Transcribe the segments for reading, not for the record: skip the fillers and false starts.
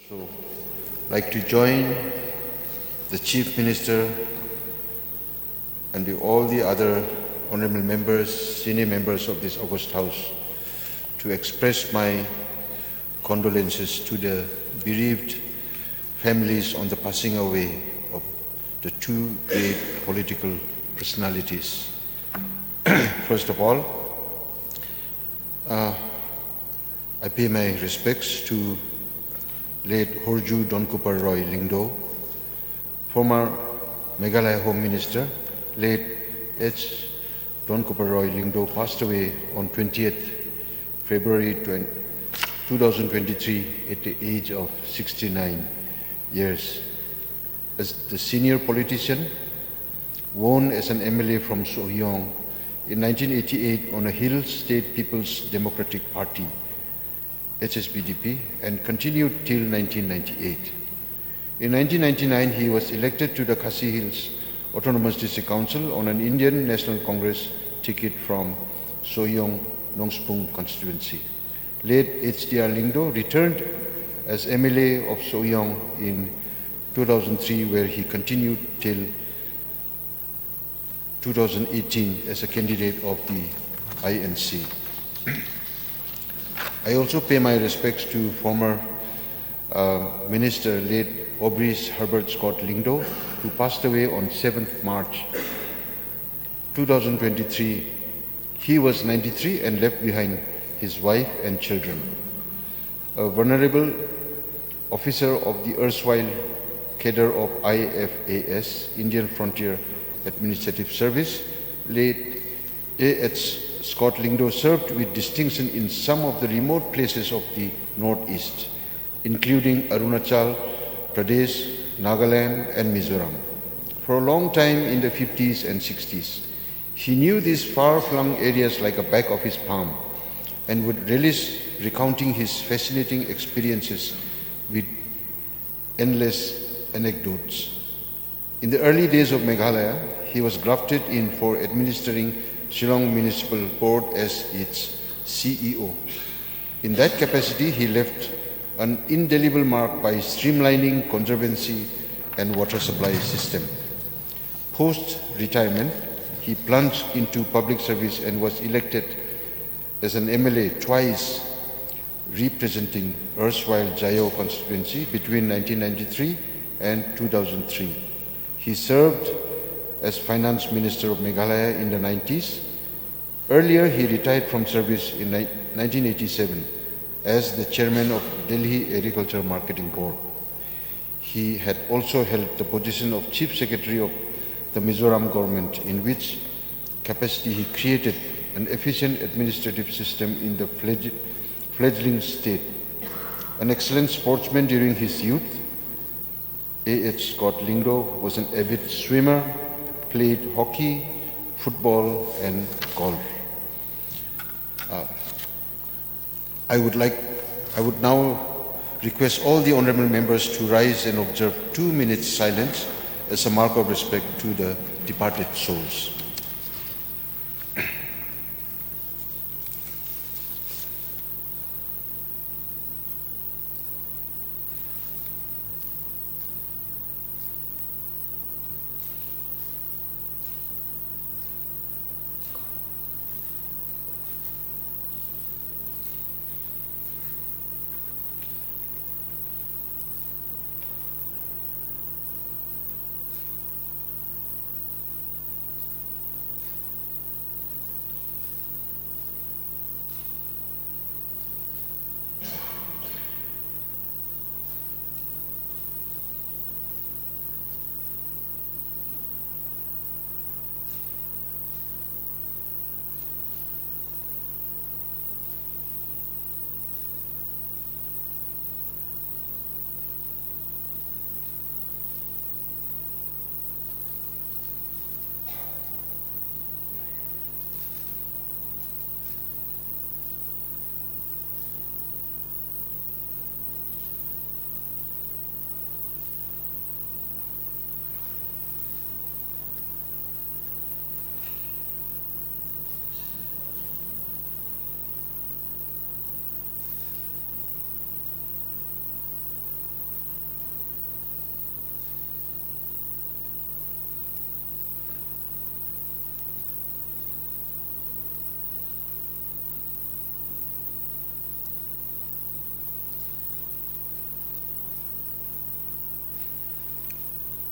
So, like to join the Chief Minister and all the other honorable members, senior members of this August House to express my condolences to the bereaved families on the passing away of the two great political personalities. First of all, I pay my respects to late Horju Donkupar Roy Lingdo, former Meghalaya Home Minister. Late H. Donkupar Roy Lingdo passed away on 20th February 2023 at the age of 69 years. As the senior politician, won as an MLA from Shillong in 1988 on a Hill State People's Democratic Party, HSPDP, and continued till 1998. In 1999, he was elected to the Khasi Hills Autonomous District Council on an Indian National Congress ticket from Soyong Nongspung constituency. Late HDR Lingdo returned as MLA of Soyong in 2003, where he continued till 2018 as a candidate of the INC. I also pay my respects to former Minister late Aubrey Herbert Scott Lingdo, who passed away on 7th March 2023. He was 93 and left behind his wife and children. A venerable officer of the erstwhile cadre of IFAS, Indian Frontier Administrative Service, late A.H. Scott Lingdo served with distinction in some of the remote places of the Northeast, including Arunachal Pradesh, Nagaland, and Mizoram. For a long time in the 50s and 60s, he knew these far-flung areas like a back of his palm and would relish recounting his fascinating experiences with endless anecdotes. In the early days of Meghalaya, he was grafted in for administering Shillong Municipal Board as its CEO. In that capacity, he left an indelible mark by streamlining conservancy and water supply system. Post-retirement, he plunged into public service and was elected as an MLA twice, representing erstwhile Jayo constituency between 1993 and 2003. He served as Finance Minister of Meghalaya in the 90s. Earlier, he retired from service in 1987 as the Chairman of Delhi Agriculture Marketing Board. He had also held the position of Chief Secretary of the Mizoram government, in which capacity he created an efficient administrative system in the fledgling state. An excellent sportsman during his youth, A.H. Scott Lingdo was an avid swimmer, played hockey, football, and golf. I would now request all the honorable members to rise and observe 2 minutes silence as a mark of respect to the departed souls.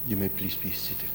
You may please be seated.